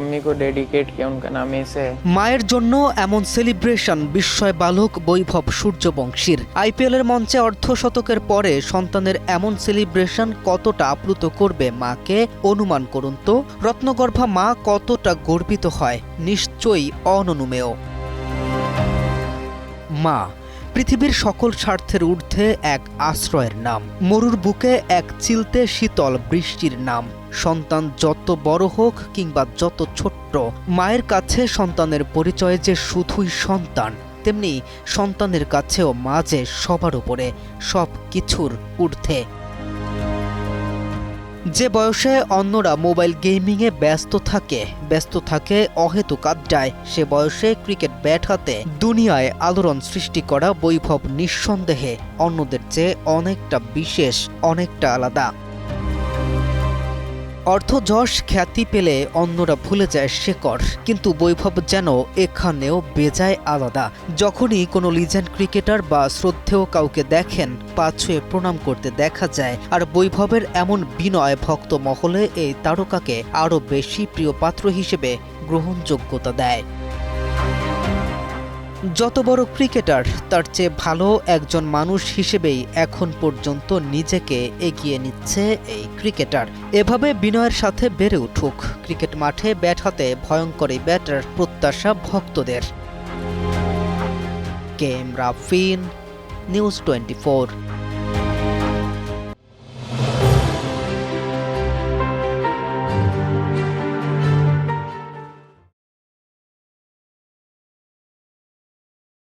Mummy को dedicate किया उनका नाम ऐसे है। মায়ের জন্য এমন সেলিব্রেশন বিস্ময় বালক বৈভব সূর্যবংশীর। আইপিএলের মঞ্চে অর্ধশতকের পরে সন্তানের এমন সেলিব্রেশন কতটা আপ্লুত করবে মাকে অনুমান করুন তো। রত্নগর্ভা মা কতটা গর্বিত হয় নিশ্চয়ই অননুমেয়। মা পৃথিবীর সকল স্বার্থের ঊর্ধ্বে এক আশ্রয়ের নাম, মরুর বুকে এক চিলতে শীতল বৃষ্টির নাম। সন্তান যত বড় হোক কিংবা যত ছোট্ট, মায়ের কাছে সন্তানের পরিচয় যে শুধুই সন্তান, তেমনি সন্তানের কাছেও মা যে সবার উপরে, সব কিছুর ঊর্ধ্বে। যে বয়সে অন্যরা মোবাইল গেমিংয়ে ব্যস্ত থাকে অহেতুক আড্ডায়, সে বয়সে ক্রিকেট ব্যাট হাতে দুনিয়ায় আলোড়ন সৃষ্টি করা বৈভব নিঃসন্দেহে অন্যদের চেয়ে অনেকটা বিশেষ, অনেকটা আলাদা। অর্থযশ খ্যাতি পেলে অন্যরা ভুলে যায় শেকড়, কিন্তু বৈভব যেন এখানেও বেজায় আলাদা। যখনই কোনো লিজেন্ড ক্রিকেটার বা শ্রদ্ধেয় কাউকে দেখেন, পা ছুঁয়ে প্রণাম করতে দেখা যায়। আর বৈভবের এমন বিনয় ভক্ত মহলে এই তারকাকে আরও বেশি প্রিয় পাত্র হিসেবে গ্রহণযোগ্যতা দেয়। যত বড় ক্রিকেটার, তার চেয়ে ভালো একজন মানুষ হিসেবেই এখন পর্যন্ত নিজেকে এগিয়ে নিচ্ছে এই ক্রিকেটার। এভাবে বিনয়ের সাথে বেড়ে উঠুক ক্রিকেট মাঠে ব্যাট হাতে ভয়ঙ্কর এই ব্যাটার প্রত্যাশা ভক্তদের। K M Rafin, news 24।